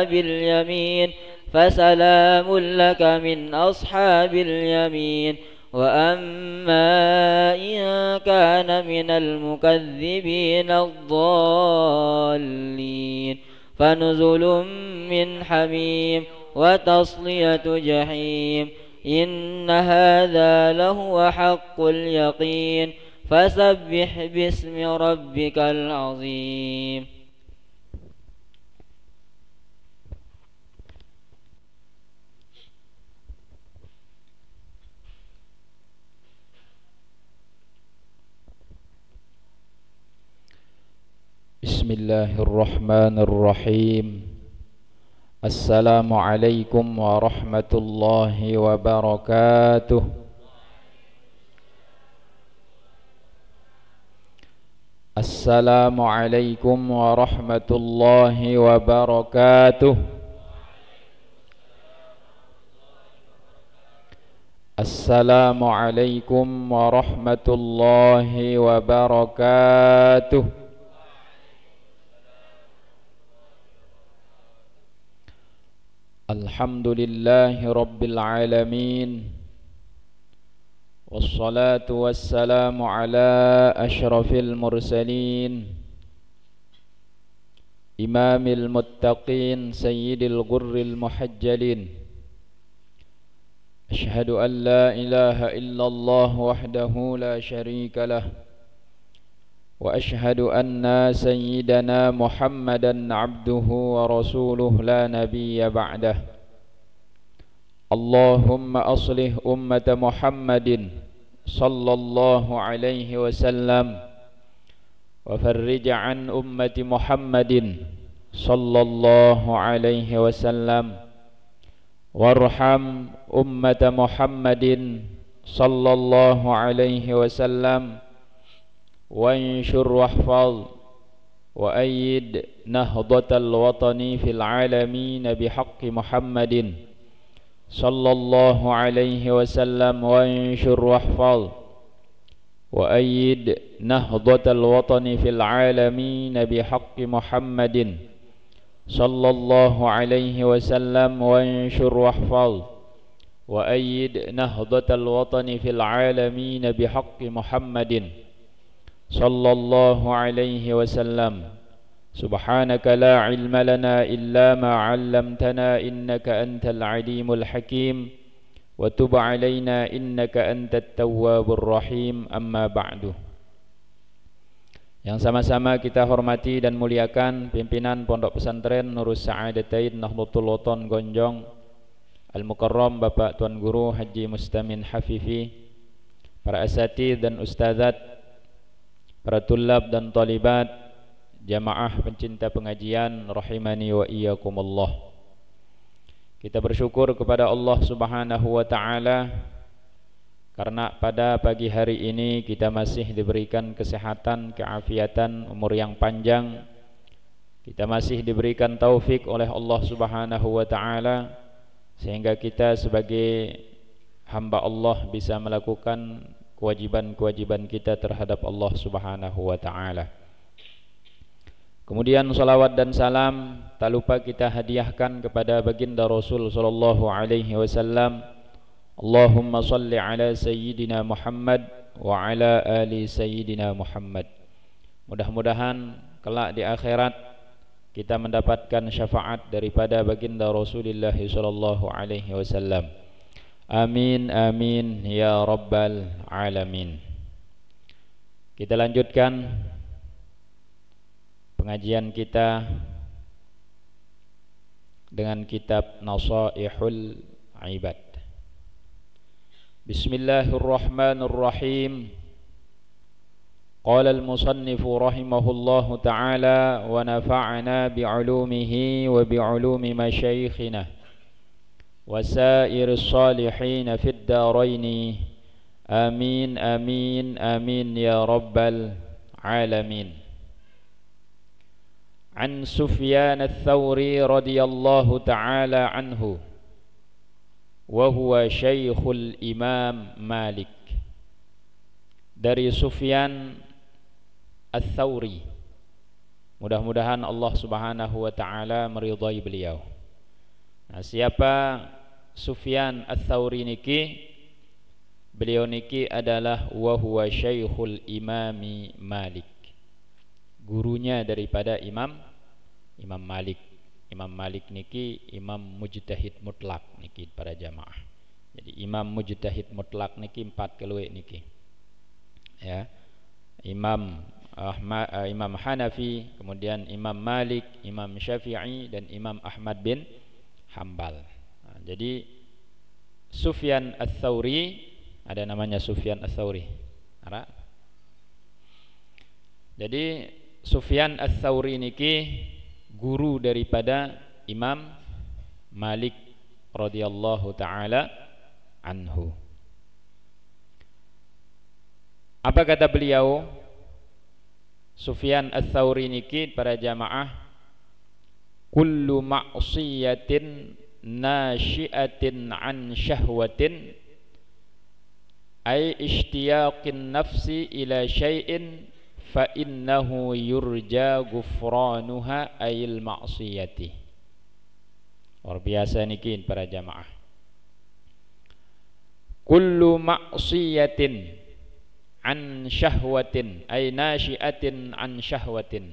أصحاب اليمين فسلام لك من أصحاب اليمين وأما إن كان من المكذبين الضالين فنزل من حميم وتصلية جحيم إن هذا لهو حق اليقين فسبح باسم ربك العظيم. Bismillahirrahmanirrahim. Assalamualaikum warahmatullahi wabarakatuh. Assalamualaikum warahmatullahi wabarakatuh. Assalamualaikum warahmatullahi wabarakatuh. Alhamdulillahi Rabbil Alamin. Wassalatu wassalamu ala ashrafil mursalin Imamil muttaqin Sayyidil ghurril muhajjalin. Ashhadu an la ilaha illallah wahdahu la sharika lah wa ashhadu anna sayyidana Muhammadan abduhu wa rasuluh la nabiyya ba'dah. Allahumma aslih ummata Muhammadin sallallahu alaihi wasallam wa farrij an ummati Muhammadin sallallahu alaihi wasallam warham ummata Muhammadin sallallahu alaihi wasallam وانشر واحفظ وأيد نهضة الوطن في العالمين بحق محمد صلى الله عليه وسلم وانشر واحفظ وأيد نهضة الوطن في العالمين بحق محمد صلى الله عليه وسلم وانشر واحفظ وأيد نهضة الوطن في العالمين بحق محمد صلى الله عليه وسلم. سبحانك لا علم لنا إلا ما علمتنا إنك أنت العليم الحكيم وتب علينا إنك أنت التواب الرحيم. أما بعد. Yang sama-sama kita hormati dan muliakan pimpinan Pondok Pesantren Nurus Sa'adatain Nahdlatul Wathon Gonjong Al-Mukarram Bapak Tuan Guru Haji Mustamin Hafifi, para asatidz dan ustadzat, para tulab dan talibat, jamaah pencinta pengajian rahimani wa iyyakumullah. Kita bersyukur kepada Allah Subhanahu wa taala karena pada pagi hari ini kita masih diberikan kesehatan, keafiatan, umur yang panjang. Kita masih diberikan taufik oleh Allah Subhanahu wa taala sehingga kita sebagai hamba Allah bisa melakukan kewajiban-kewajiban kita terhadap Allah Subhanahu wa taala. Kemudian salawat dan salam tak lupa kita hadiahkan kepada baginda Rasul sallallahu alaihi wasallam. Allahumma salli ala sayyidina Muhammad wa ala ali sayyidina Muhammad. Mudah-mudahan kelak di akhirat kita mendapatkan syafaat daripada baginda Rasulullah sallallahu alaihi wasallam. Amin amin ya rabbal alamin. Kita lanjutkan pengajian kita dengan kitab Nasaihul Ibad. Bismillahirrahmanirrahim. Qala al-musannif rahimahullahu ta'ala wa nafa'ana bi'ulumihi wa bi'ulumi masyayikhina وسائر الصالحين في الدارين آمين آمين آمين يا رب العالمين. عن سفيان الثوري رضي الله تعالى عنه وهو شيخ الإمام مالك. Dari Sufyan Ats-Tsauri, mudah-mudahan Allah Subhanahu wa taala meridhai beliau. Nah, siapa Sufyan Ats-Tsauri niki? Beliau niki adalah wa huwa syaikhul imami Malik, gurunya daripada Imam Malik. Imam Malik niki imam mujtahid mutlak niki para jamaah. Jadi imam mujtahid mutlak niki 4 keluwe niki. Ya. Imam Hanafi, kemudian Imam Malik, Imam Syafi'i dan Imam Ahmad bin Hambal. Nah, jadi Sufyan Ats-Tsauri, ada namanya Sufyan Ats-Tsauri. Jadi Sufyan Ats-Tsauri niki guru daripada Imam Malik radhiyallahu taala anhu. Apa kata beliau? Sufyan Ats-Tsauri niki para jamaah, kullu ma'siyatin nasyi'atin an syahwatin ay ishtiyaqin nafsi ila syai'in fa innahu yurja ghufranuha ayil ma'siyati. Luar biasa niki para jamaah. Kullu ma'siyatin an syahwatin ay nasyi'atin an syahwatin,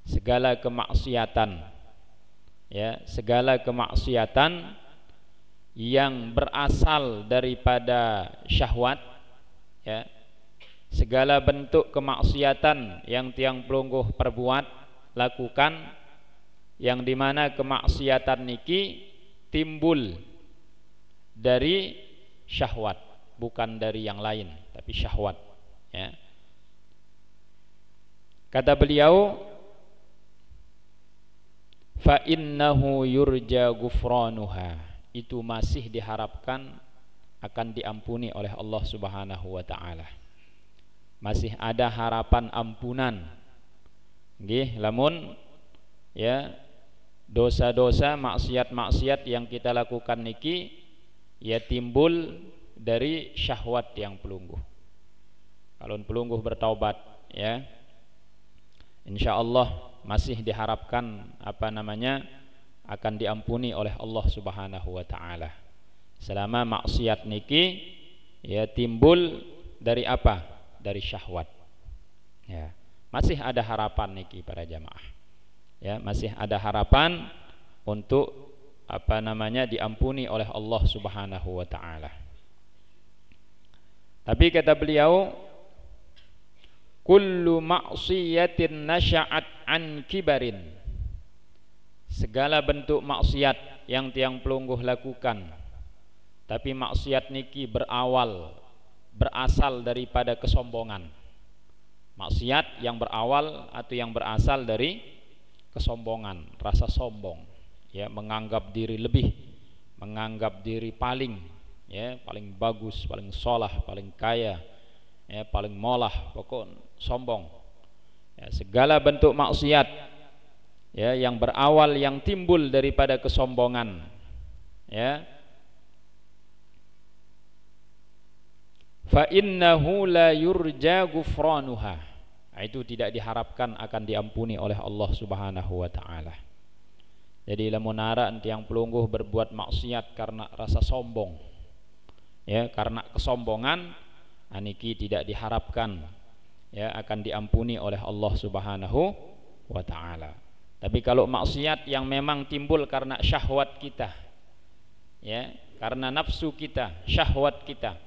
segala kemaksiatan, ya, segala kemaksiatan yang berasal daripada syahwat, ya, segala bentuk kemaksiatan yang tiang pelungguh perbuat lakukan, yang dimana kemaksiatan niki timbul dari syahwat, bukan dari yang lain, tapi syahwat, ya. Kata beliau, fa innahu yurja ghufranuha, itu masih diharapkan akan diampuni oleh Allah Subhanahu wa taala. Masih ada harapan ampunan. Nggih, lamun ya dosa-dosa, maksiat-maksiat yang kita lakukan niki ya timbul dari syahwat yang pelungguh. Kalau pelungguh bertaubat, ya, insyaallah masih diharapkan akan diampuni oleh Allah Subhanahu wa taala. Selama maksiat niki ya timbul dari apa? Dari syahwat. Ya, masih ada harapan niki para jamaah. Ya, masih ada harapan untuk diampuni oleh Allah Subhanahu wa taala. Tapi kata beliau, kullu ma'siyatin nasya'at an kibarin, segala bentuk maksiat yang tiang pelungguh lakukan, tapi maksiat niki berasal daripada kesombongan. Maksiat yang berawal atau yang berasal dari kesombongan, rasa sombong, ya, menganggap diri lebih, menganggap diri paling, ya, paling bagus, paling sholah, paling kaya, ya, paling molah, pokok sombong. Ya, segala bentuk maksiat, ya, yang berawal, yang timbul daripada kesombongan, ya, fa innahu la yurja ghufranuha, itu tidak diharapkan akan diampuni oleh Allah Subhanahu wa taala. Jadi lamun ara yang pelungguh berbuat maksiat karena rasa sombong, ya, karena kesombongan, aniki tidak diharapkan ya akan diampuni oleh Allah Subhanahu wa taala. Tapi kalau maksiat yang memang timbul karena syahwat kita, ya, karena nafsu kita, syahwat kita,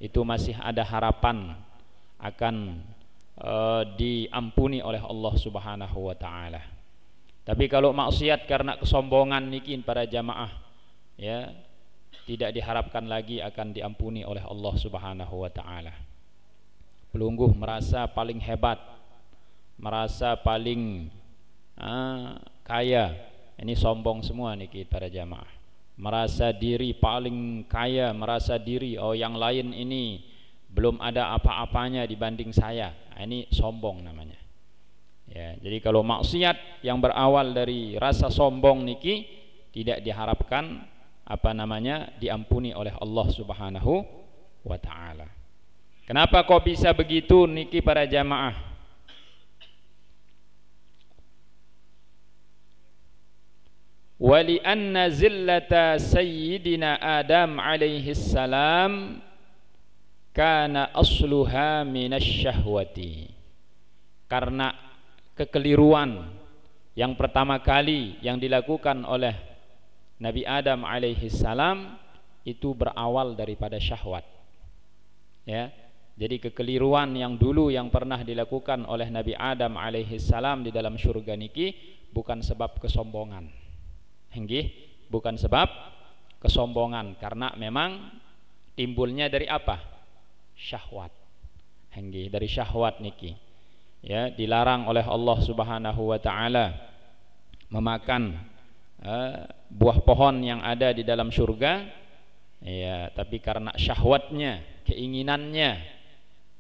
itu masih ada harapan akan diampuni oleh Allah Subhanahu wa taala. Tapi kalau maksiat karena kesombongan niki para jamaah, ya, tidak diharapkan lagi akan diampuni oleh Allah Subhanahu wa taala. Pelungguh merasa paling hebat, merasa paling kaya, ini sombong semua niki para jamaah. Merasa diri paling kaya, merasa diri yang lain ini belum ada apa-apanya dibanding saya, ini sombong namanya. Ya, jadi kalau maksiat yang berawal dari rasa sombong niki tidak diharapkan diampuni oleh Allah Subhanahu wa taala. Kenapa kok bisa begitu niki para jamaah? wa li anna zillata sayyidina Adam alaihi salam kana asluha minasyahwati, karena kekeliruan yang pertama kali yang dilakukan oleh Nabi Adam alaihi salam itu berawal daripada syahwat. Ya, jadi kekeliruan yang dulu yang pernah dilakukan oleh Nabi Adam alaihi salam di dalam surga niki bukan sebab kesombongan. Nggih, bukan sebab kesombongan, karena memang timbulnya dari apa? Syahwat. Nggih, dari syahwat niki. Ya, dilarang oleh Allah Subhanahu wa taala memakan buah pohon yang ada di dalam surga. Ya, tapi karena syahwatnya, keinginannya,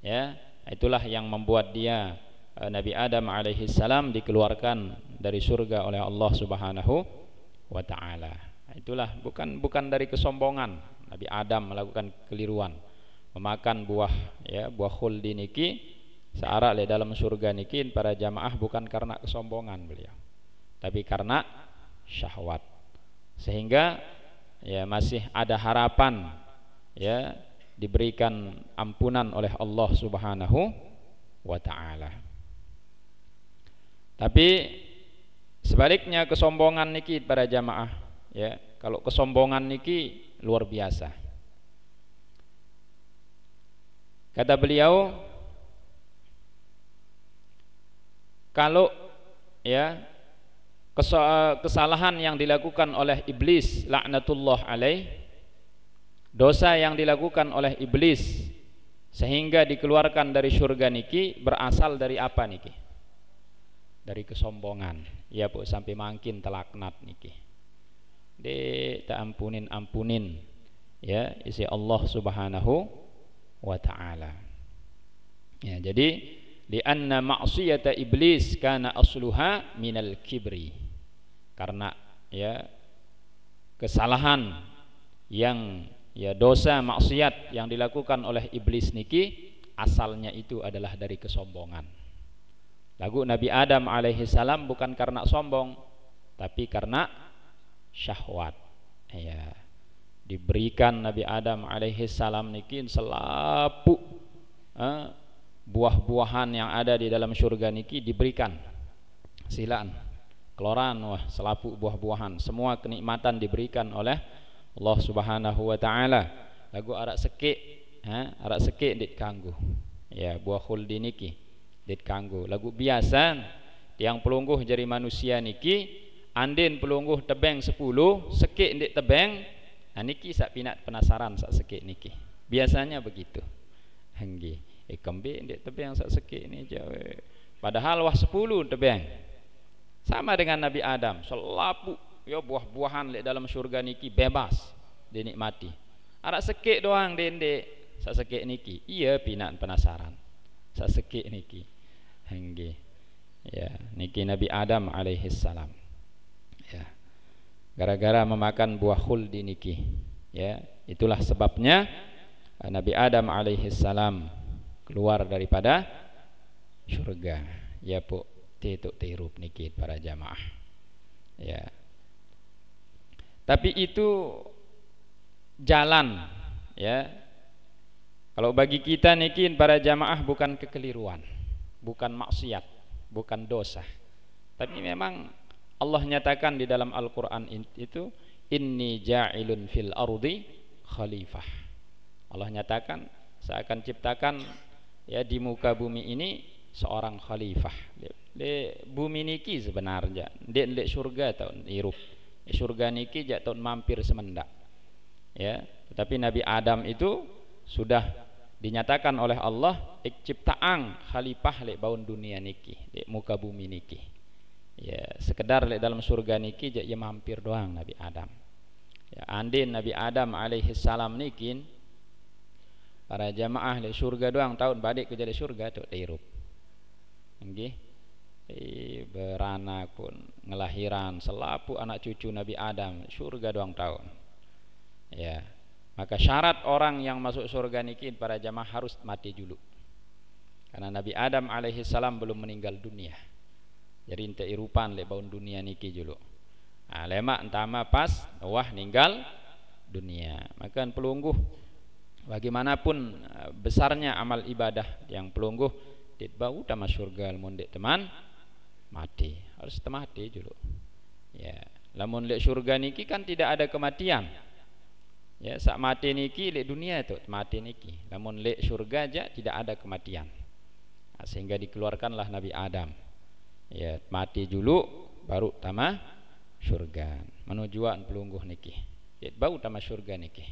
ya, itulah yang membuat dia Nabi Adam alaihi salam dikeluarkan dari surga oleh Allah Subhanahu wa taala. Itulah bukan dari kesombongan Nabi Adam melakukan keliruan memakan buah, ya, buah khuldi niki searak le dalam surga niki para jamaah, bukan karena kesombongan beliau, tapi karena syahwat, sehingga ya masih ada harapan, ya, diberikan ampunan oleh Allah Subhanahu wa taala. Tapi sebaliknya kesombongan niki para jamaah, ya, kalau kesombongan niki luar biasa. Kata beliau, kalau ya kesalahan yang dilakukan oleh iblis laknatullah alaih, dosa yang dilakukan oleh iblis sehingga dikeluarkan dari surga niki berasal dari apa niki? Dari kesombongan. Ya Bu, sampai makin telaknat niki. Tak ampunin ya isi Allah Subhanahu wa ta'ala. Ya, jadi lianna ma'siyata iblis kana asluha minal kibri, karena ya kesalahan yang ya dosa maksiat yang dilakukan oleh iblis niki asalnya itu adalah dari kesombongan. Lagu Nabi Adam alaihi salam bukan karena sombong, tapi karena syahwat. Ya, diberikan Nabi Adam alaihi salam niki selapu buah-buahan yang ada di dalam surga niki diberikan. Silaan keloran, wah, selapu buah-buahan, semua kenikmatan diberikan oleh Allah Subhanahu wa taala. Lagu arak sekik dit kanggu. Ya, buah khuldi niki dit kanggu. Lagu biasa tiang pelungguh jadi manusia niki andin pelungguh tebeng 10 sekik dit tebeng. Nah niki sak pinat penasaran sak sekik niki. Biasanya begitu. Henggi, kembik ndek tebeng sak sekik ni je. Padahal wah 10 tebeng. Sama dengan Nabi Adam, selapu ya buah-buahan lek dalam surga niki bebas dinikmati. Arak sekik doang ndek sak sekik niki. Iya pinat penasaran. Sak sekik niki. Henggi. Ya, niki Nabi Adam alaihi salam. Ya. Gara-gara memakan buah khuldi niki, ya, itulah sebabnya Nabi Adam alaihi salam keluar daripada surga. Ya Bu, tituk tirup niki para jamaah. Ya. Tapi itu jalan, ya. Kalau bagi kita niki para jamaah bukan kekeliruan, bukan maksiat, bukan dosa. Tapi memang Allah nyatakan di dalam Al-Quran itu, inni ja'ilun fil ardi khalifah. Allah nyatakan, saya akan ciptakan ya di muka bumi ini seorang khalifah. Di bumi niki sebenarnya di surga tahun irup. Surga niki jak tahun mampir semendak. Ya, tetapi Nabi Adam itu sudah dinyatakan oleh Allah ciptaan khalifah lek baun dunia niki, di muka bumi niki. Ya, sekedar lek dalam surga niki jak ya mampir doang Nabi Adam. Ya, andin Nabi Adam alaihi salam nikin para jamaah lek surga doang tahun balik ke jadi surga tu dirup. Nggih. Beranak pun ngelahiran selapu anak cucu Nabi Adam surga doang tahun. Ya, maka syarat orang yang masuk surga niki para jamaah harus mati dulu. Karena Nabi Adam alaihi salam belum meninggal dunia. Jadi ente irupan le baun dunia niki dulu. Lemak entama pas wah ninggal dunia. Maka pelungguh bagaimanapun besarnya amal ibadah yang pelungguh dit bau tama surga lamun dit teman mati. Harus temati dulu. Ya, lamun lek surga niki kan tidak ada kematian. Ya, sak mati niki lek dunia itu mati niki. Lamun lek surga aja tidak ada kematian. Nah, sehingga dikeluarkanlah Nabi Adam. Ya, mati dulu baru tama surga. Menujuan pelungguh niki. Dit bau tama surga niki.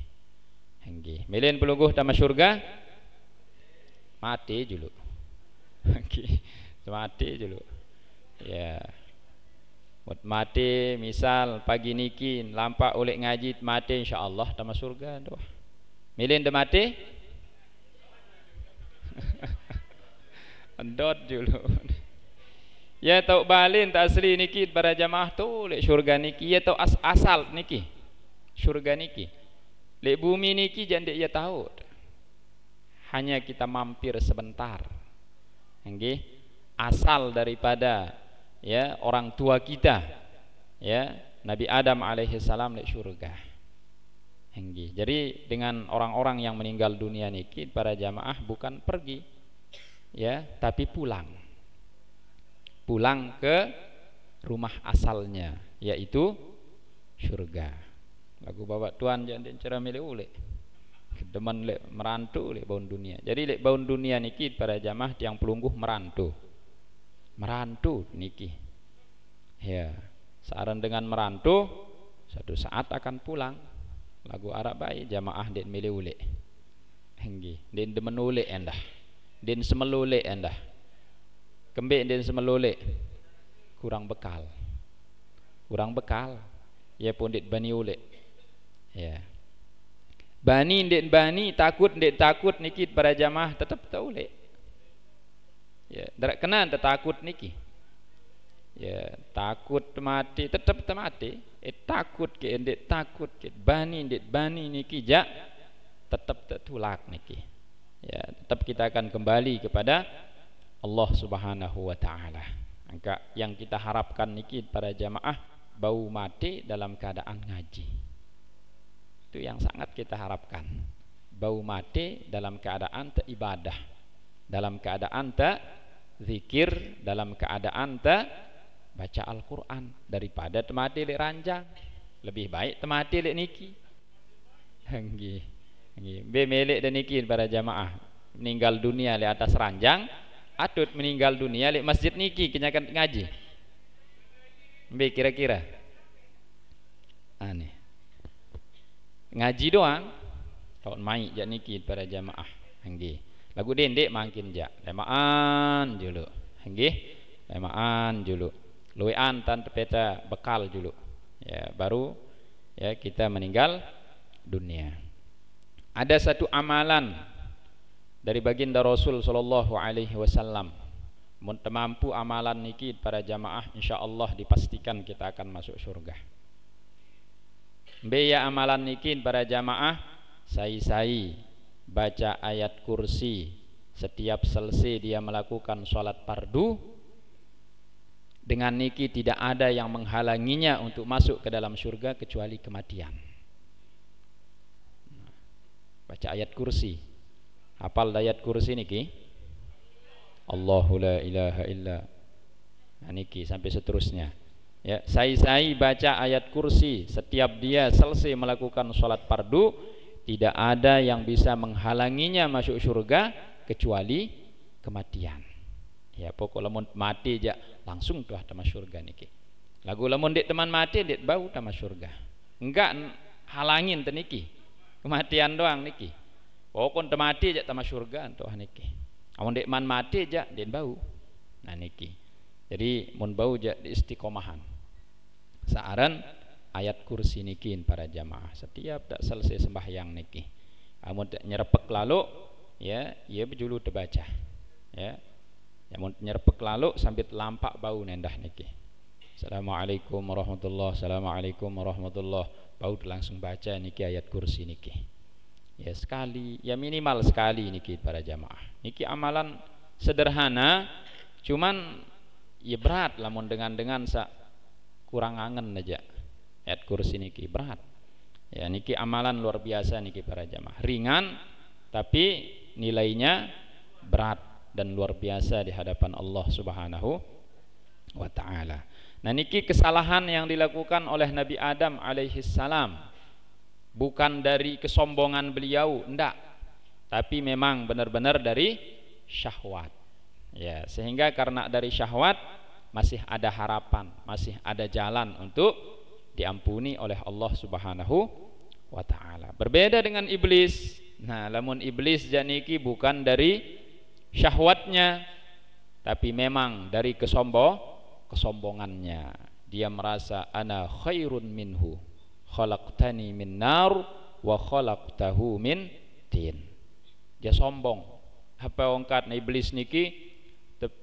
Nggih, milih pelungguh tama surga mati dulu. Nggih, mati dulu. Ya. Mati misal pagi niki lampak oleh ngaji mati insyaallah tama surga doh. Milih de mati? Endot dulu. Ya tau balin tak asli niki para jamaah tu lek surga niki ya tau asal niki. Surga niki. Lek bumi niki jandek ya tahu. Hanya kita mampir sebentar. Nggih, asal daripada ya orang tua kita ya Nabi Adam alaihi salam lek surga. Nggih. Jadi dengan orang-orang yang meninggal dunia niki para jamaah bukan pergi ya, tapi pulang. Pulang ke rumah asalnya yaitu surga. Lagu bawa tuan jangan cara milih ulek. Demen lek merantu lek baun dunia. Jadi lek baun dunia niki para jamaah yang pelungguh merantu. Merantu niki. Ya, searan dengan merantu suatu saat akan pulang. Lagu Arab baik jamaah den milih ulek. Nggih, den demen ulek endah. Den semelulek endah. Kembek den semelulek. Kurang bekal. Kurang bekal. Ya pun den bani ulek. Ya. Bani den bani takut den takut niki para jamaah tetap tak ulek. Ya, darat kena takut niki. Ya, takut mati tetap mati. Takut ke endek takut ke bani niki jak tetap tertulak niki. Ya, tetap kita akan kembali kepada Allah Subhanahu wa taala. Angka yang kita harapkan niki para jamaah bau mati dalam keadaan ngaji. Itu yang sangat kita harapkan. Bau mati dalam keadaan ibadah. Dalam keadaan zikir, dalam keadaan baca Al-Quran daripada temati lek ranjang. Lebih baik temati lek niki. Nggih. Nggih, be melek dan niki para jamaah meninggal dunia lek atas ranjang, atut meninggal dunia lek masjid niki kenyakan ngaji. Be kira-kira aneh. Ngaji doang tahun mai jak niki para jamaah. Nggih. Lagu dendek makin jak lemaan dulu. Nggih, lemaan dulu. Luwean tan peta bekal dulu. Ya, baru ya kita meninggal dunia. Ada satu amalan dari baginda Rasul sallallahu alaihi wasallam. Mun mampu amalan niki para jamaah insyaallah dipastikan kita akan masuk surga. Beya amalan niki para jamaah sai-sai baca ayat kursi setiap selesai dia melakukan sholat fardu. Dengan niki tidak ada yang menghalanginya untuk masuk ke dalam surga kecuali kematian. Baca ayat kursi. Hafal ayat kursi niki? Allahu la ilaha illa. Nah, niki sampai seterusnya. Ya, sai-sai baca ayat kursi setiap dia selesai melakukan sholat fardu. Tidak ada yang bisa menghalanginya masuk surga kecuali kematian. Ya, pokok lamun mati aja langsung tuh tama surga niki. Lagu lamun dek teman mati dek bau tama surga. Enggak halangin te niki. Kematian doang niki. Pokok mati aja tama surga tuh niki. Amun dek man mati aja dek bau. Nah niki. Jadi mun bau aja di istiqomahan. Saaran ayat kursi nikin para jamaah setiap tak selesai sembahyang niki. Amun tak nyerepek lalu ya, ia berjulu terbaca. Ya. Amun nyerepek lalu sambil lampak bau nendah niki. Assalamualaikum warahmatullahi wabarakatuh. Assalamualaikum warahmatullahi wabarakatuh. Bau langsung baca niki ayat kursi niki. Ya sekali, ya minimal sekali niki para jamaah. Niki amalan sederhana, cuman ya berat lamun dengan sa kurang angen aja. Ayat kursi niki berat. Ya niki amalan luar biasa niki para jamaah. Ringan tapi nilainya berat dan luar biasa di hadapan Allah Subhanahu wa taala. Nah niki kesalahan yang dilakukan oleh Nabi Adam alaihi salam. Bukan dari kesombongan beliau, enggak. Tapi memang benar-benar dari syahwat. Ya, sehingga karena dari syahwat masih ada harapan, masih ada jalan untuk diampuni oleh Allah Subhanahu wa taala. Berbeda dengan iblis. Nah, lamun iblis janiki bukan dari syahwatnya, tapi memang dari kesombongannya. Dia merasa ana khairun minhu, khalaqtani min nar wa khalaqtahu min tin. Dia sombong. Apa ongkat iblis niki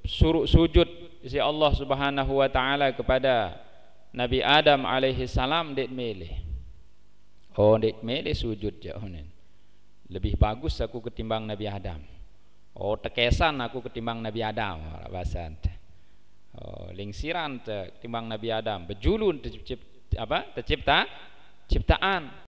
suruh sujud si Allah Subhanahu wa taala kepada Nabi Adam alaihi salam, dek milih. Oh, dek milih sujud jahonen. Lebih bagus aku ketimbang Nabi Adam. Oh, tekesan aku ketimbang Nabi Adam, bahasan. Oh, lingsiran ketimbang Nabi Adam. Bejulun tercipta ciptaan.